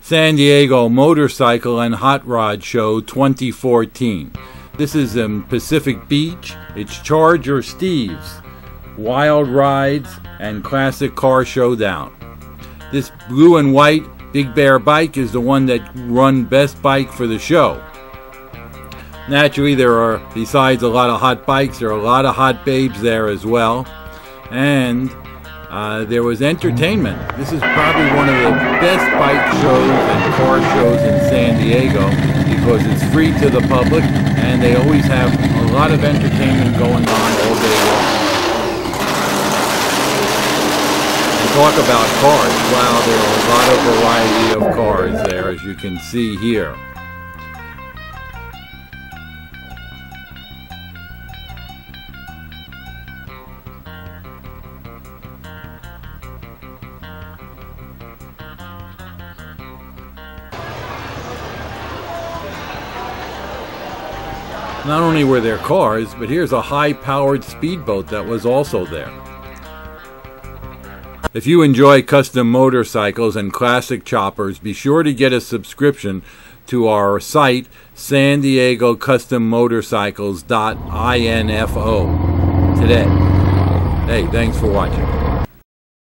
San Diego Motorcycle and Hot Rod Show 2014. This is in Pacific Beach. It's Charger Steve's Wild Rides and Classic Car Showdown. This blue and white Big Bear bike is the one that won Best Bike for the show. Naturally, there are, besides a lot of hot bikes, there are a lot of hot babes there as well. And there was entertainment. This is probably one of the best bike shows and car shows in San Diego because it's free to the public and they always have a lot of entertainment going on all day long. And talk about cars. Wow, there are a lot of variety of cars there, as you can see here. Not only were there cars, but here's a high-powered speedboat that was also there. If you enjoy custom motorcycles and classic choppers, be sure to get a subscription to our site, San Diego Custom Motorcycles.info today. Hey, thanks for watching.